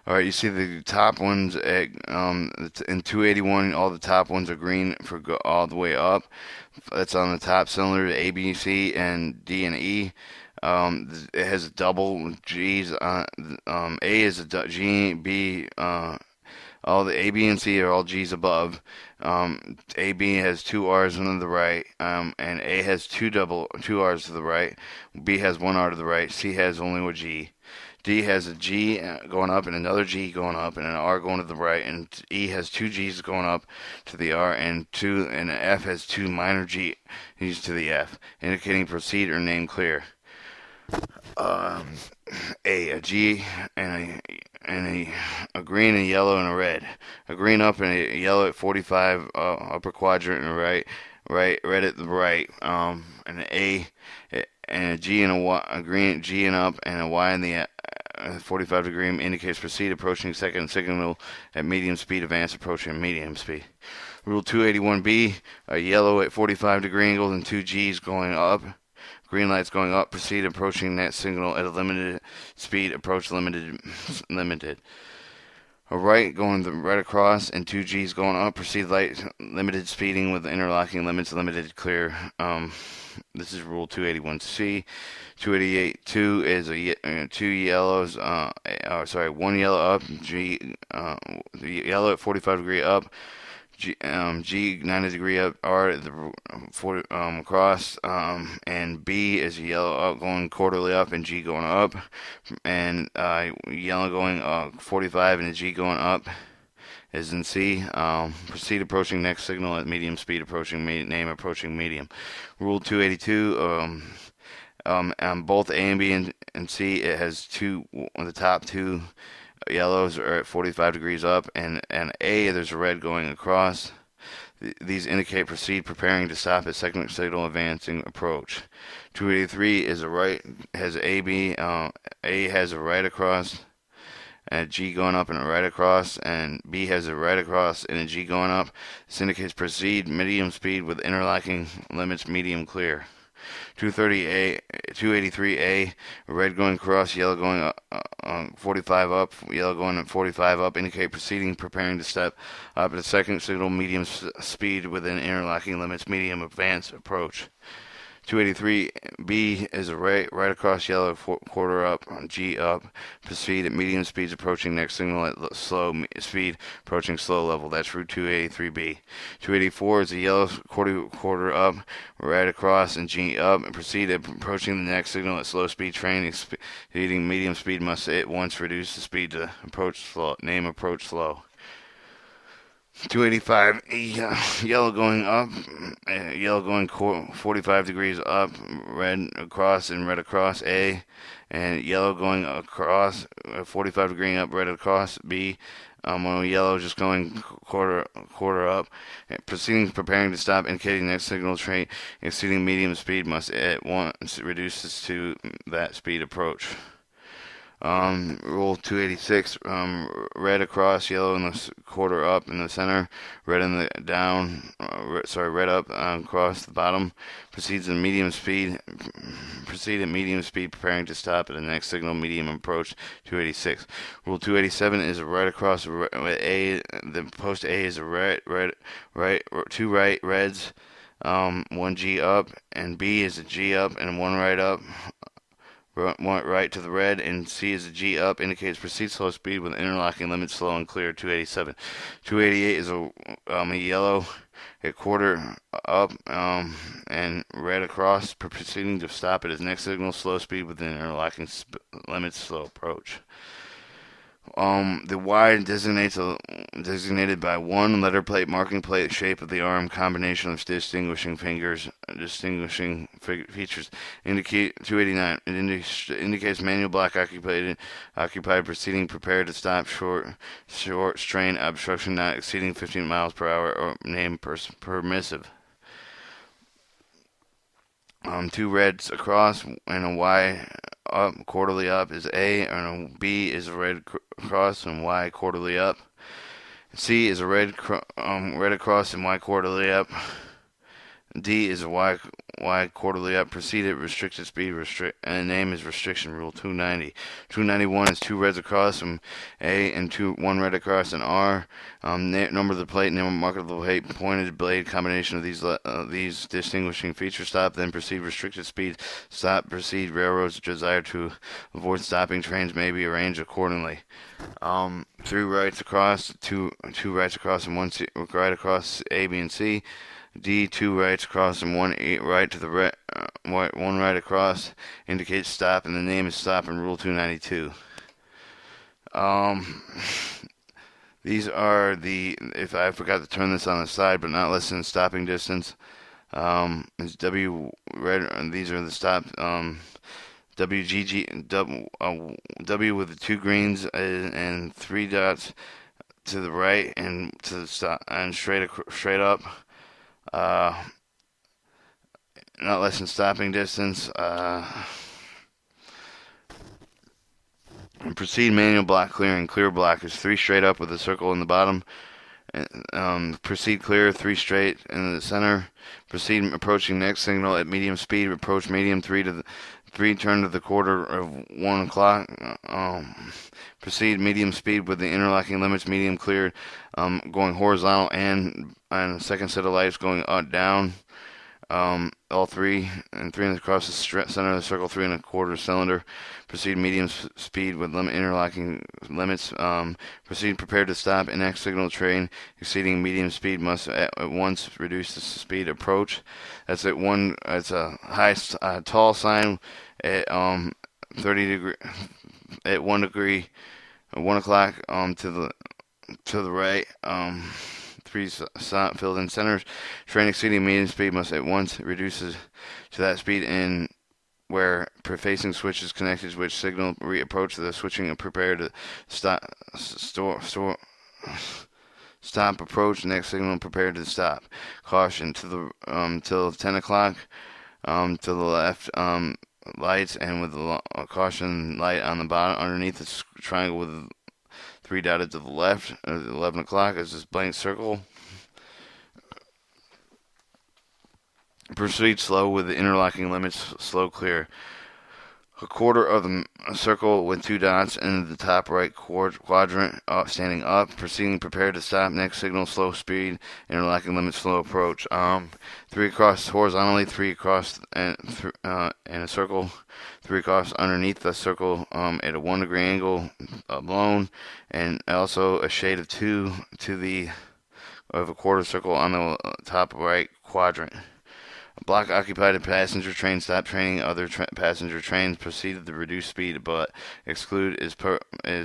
All right, you see the top ones in 281. All the top ones are green for all the way up. That's on the top cylinder. A, B, C, and D and E. It has double G's. A is G, B. All the A, B, and C are all G's above. AB has two R's on the right, and A has two R's to the right. B has one R to the right. C has only one G. D has a G going up and another G going up and an R going to the right, and E has two G's going up to the R, and F has two minor G's to the F, indicating proceed or name clear. Um, a G and a green and a yellow and a red. A green up and a yellow at 45 upper quadrant and red at the right. And an A and a G and a Y, a green G and up and a Y in the 45 degree indicates proceed approaching second signal at medium speed, advance approaching medium speed. Rule 281B, a yellow at 45 degree angle and two G's going up. Green lights going up, proceed approaching that signal at a limited speed, approach limited. A right going right across and two G's going up, proceed light limited speeding with interlocking limits, limited clear. This is rule 281C. 288 2 is two yellows, one yellow up, yellow at 45 degree up, G 90 degree up, R the 40 across, and B is yellow up going quarterly up and G going up, and yellow going 45 and a G going up is in C. Proceed approaching next signal at medium speed, approaching name approaching medium. Rule 282. On both A and B and C, it has the top two yellows are at 45 degrees up, and A, there's a red going across. These indicate proceed, preparing to stop at second signal, advancing approach. 283 is a right, has AB, A has a right across, and a G going up and a right across, and B has a right across and a G going up. This indicates proceed, medium speed with interlocking limits, medium clear. 230A, 283A, red going across, yellow going 45 up, yellow going 45 up, indicate proceeding, preparing to step up at a second signal, medium speed within interlocking limits, medium advance approach. 283B is a right across, yellow quarter up, G up, proceed at medium speeds approaching next signal at slow speed approaching slow level. That's route 283B. 284 is a yellow quarter up, right across and G up, and proceed approaching the next signal at slow speed train. Exceeding medium speed must at once reduce the speed to approach slow. Name approach slow. 285, yellow going up, yellow going 45 degrees up, red across and red across, A, and yellow going across, 45 degree up, red across, B, yellow just going quarter up, proceeding, preparing to stop, indicating next signal train exceeding medium speed must at once reduces to that speed approach. Rule 286, red across, yellow in the quarter up in the center, red in the down, red up across the bottom, proceed at medium speed, preparing to stop at the next signal, medium approach, 286. Rule 287 is a right across, A, the post A is a two right reds, one G up, and B is a G up and one right up. Right to the red, and C is a G up, indicates proceed slow speed with interlocking limits slow and clear. 287. 288 is a yellow at quarter up and red across, proceeding to stop at his next signal, slow speed with interlocking limits slow approach. The Y designated by one letter plate, marking plate, shape of the arm, combination of distinguishing features. Indicate 289. It indicates manual block occupied, proceeding, prepared to stop, short strain, obstruction not exceeding 15 miles per hour, or name permissive. Two reds across and a Y up, quarterly up is A, and a B is a red across and Y quarterly up. C is a red across and Y quarterly up. D is a Y quarterly up. Proceed at restricted speed. And name is restriction rule 290. 291 is two reds across from A and one red across an R. Number of the plate, mark of the plate, pointed blade, combination of these distinguishing features. Stop, then proceed. Restricted speed. Stop, proceed. Railroads desire to avoid stopping trains may be arranged accordingly. Three rights across, two rights across, and one right across A, B, and C. D, two rights across and one right to the one right across indicates stop, and the name is stop in Rule 292. These are if I forgot to turn this on the side, but not less than stopping distance. It's W red, and these are the stop. W with the two greens and three dots to the right and to the stop and straight up. Not less than stopping distance. Proceed manual block clearing. Clear block is three straight up with a circle in the bottom. Proceed clear, three straight in the center. Proceed approaching next signal at medium speed. Approach medium, three turn to the quarter of 1 o'clock. Proceed medium speed with the interlocking limits. Medium cleared, going horizontal and second set of lights going down. All three across the center of the circle, 3 1/4 cylinder. Proceed medium speed with interlocking limits. Proceed prepared to stop. Next signal train exceeding medium speed must at once reduce the speed. Approach. That's at one. It's a tall sign at 30 degree at 1 degree, 1 o'clock to the right. Three filled in centers. Train exceeding medium speed must at once reduces to that speed in where facing switch is connected, which signal approach the switching and prepare to stop. Stop approach. Next signal prepared to stop. Caution to the till 10 o'clock. To the left. Lights and with the caution light on the bottom underneath the triangle with three dotted to the left. 11 o'clock is this blank circle. Proceed slow with the interlocking limits. Slow clear. A quarter of the circle with two dots in the top right quadrant, standing up. Proceeding prepared to stop. Next signal slow speed. Interlocking limits slow approach. Three across horizontally. Three across in a circle. Three across underneath the circle at a 1 degree angle blown, and also a shade of 2 to the of a quarter circle on the top right quadrant. Block occupied a passenger train. Stop training other passenger trains. Proceed at the reduced speed, but exclude is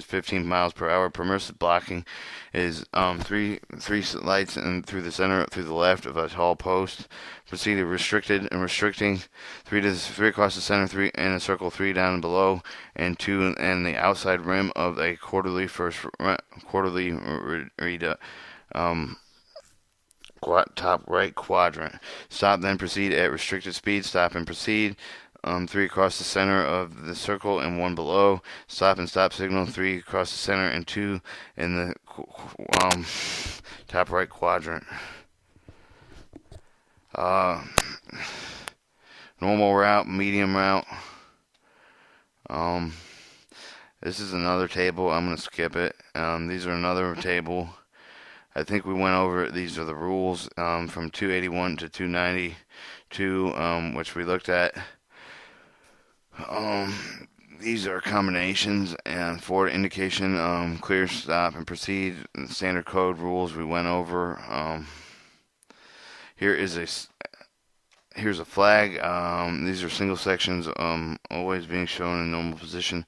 15 miles per hour. Permissive blocking is three lights and through the center, through the left of a tall post. Proceed to restricted and restricting three across the center, three in a circle, three down and below, and two and the outside rim of a quarterly top right quadrant. Stop, then proceed at restricted speed. Stop and proceed. Three across the center of the circle and one below. Stop and stop signal. Three across the center and two in the top right quadrant. Normal route, medium route. This is another table. I'm going to skip it. These are another table. I think we went over, these are the rules from 281 to 292, which we looked at. These are combinations and forward indication, clear, stop, and proceed. Standard code rules we went over. Here's a flag. These are single sections, always being shown in normal position.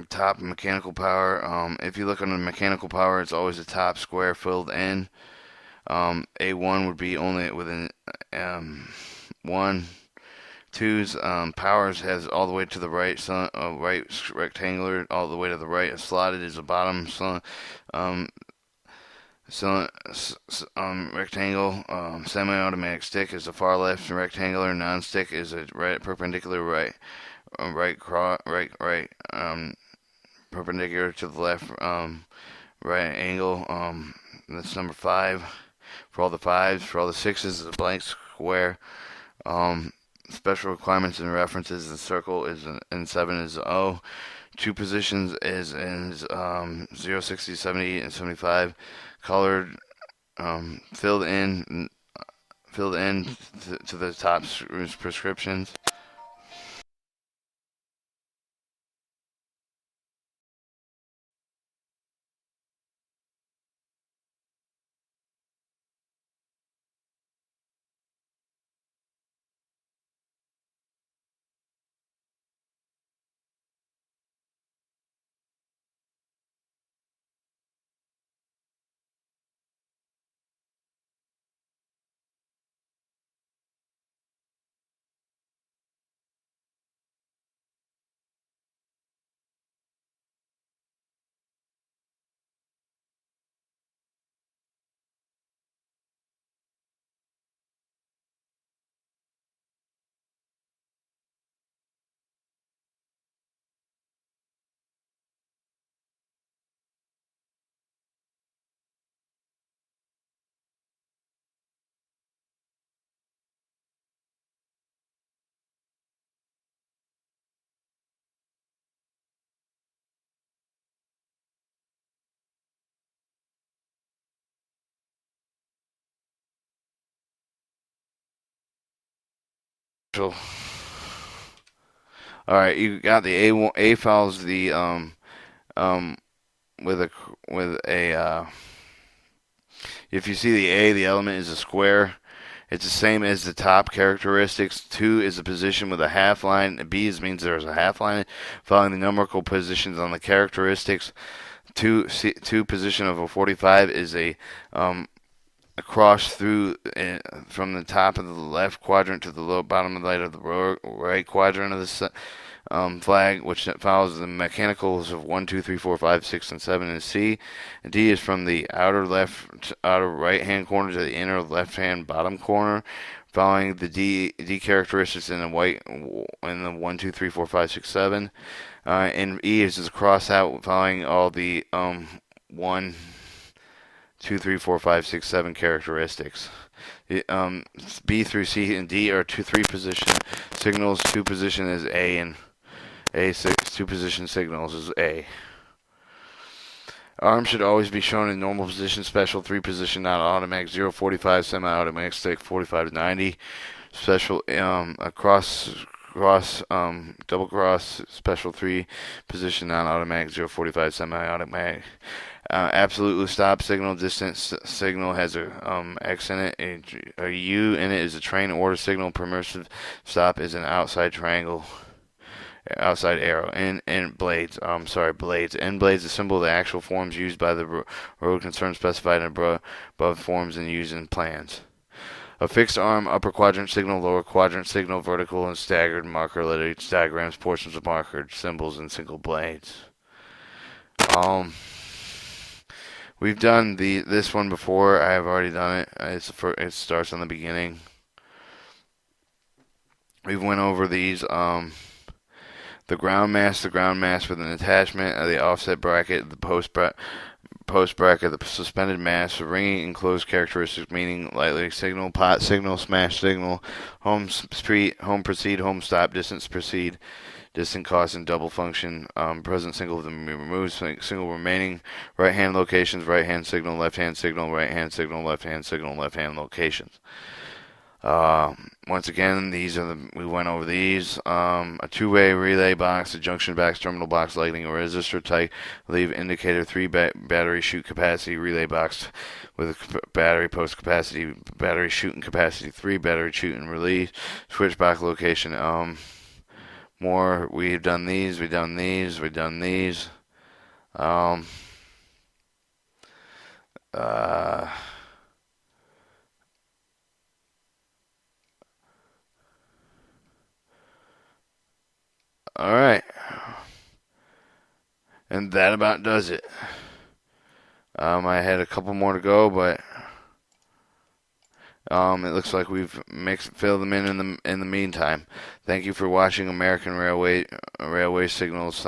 Top mechanical power. If you look under mechanical power, it's always the top square filled in. A1 would be only within 1. 2's powers has all the way to the right, right rectangular, all the way to the right. Slotted is the bottom rectangle. Semi-automatic stick is the far left, rectangular. Non-stick is a right perpendicular right. Perpendicular to the left, right angle. That's number 5. For all the 5s, for all the 6s, is a blank square. Special requirements and references, the circle is in 7 is O. 2 positions is in 0, 60, 70, and 75. Colored, filled in to the top prescriptions. All right, you got the A follows the um with a if you see the A, the element is a square. It's the same as the top characteristics. 2 is a position with a half line. B means there's a half line following the numerical positions on the characteristics. Two position of a 45 is a cross through from the top of the left quadrant to the low bottom of the right quadrant of the flag, which follows the mechanicals of 1, 2, 3, 4, 5, 6, and 7 is C. And D is from the outer right hand corner to the inner left hand bottom corner, following the D characteristics in the white in the 1, 2, 3, 4, 5, 6, 7. And E is just cross out following all the 1, 2, 3, 4, 5, 6, 7 characteristics. B through C and D are 3 position signals. 2 position is A, and A6 2 position signals is A. Arm should always be shown in normal position. Special 3 position, not automatic. 0, 45, semi-automatic stick 45 to 90. Special double cross, special 3 position, non-automatic. 0, 45, semi-automatic. Absolute stop signal, distance signal has a X in it. A U in it is a train order signal. Permissive stop is an outside triangle, outside arrow. And blades. Blades. End blades, a symbol of the actual forms used by the road concern, specified in above forms and used in plans. A fixed arm, upper quadrant signal, lower quadrant signal, vertical and staggered marker letters, diagrams, portions of marker, symbols, and single blades. We've done this one before. I have already done it. It starts on the beginning. We went over these. The ground mass with an attachment, the offset bracket, the post bracket, the suspended mass, the ringing enclosed characteristics, meaning lightly signal, pot signal, smash signal, home proceed, home stop, distance proceed, distant cost, and double function. Present single of them removed, single remaining. Right hand locations, right hand signal, left hand signal, right hand signal, left hand signal, left hand locations. Once again, we went over these. A two-way relay box, a junction box, terminal box, lighting, a resistor type, leave indicator, 3 battery shoot capacity, relay box with a battery post capacity, battery shooting capacity, 3 battery shoot and release, switch box location. More, we've done these. Alright. And that about does it. I had a couple more to go, but it looks like we've filled them in the meantime. Thank you for watching American Railway Signals.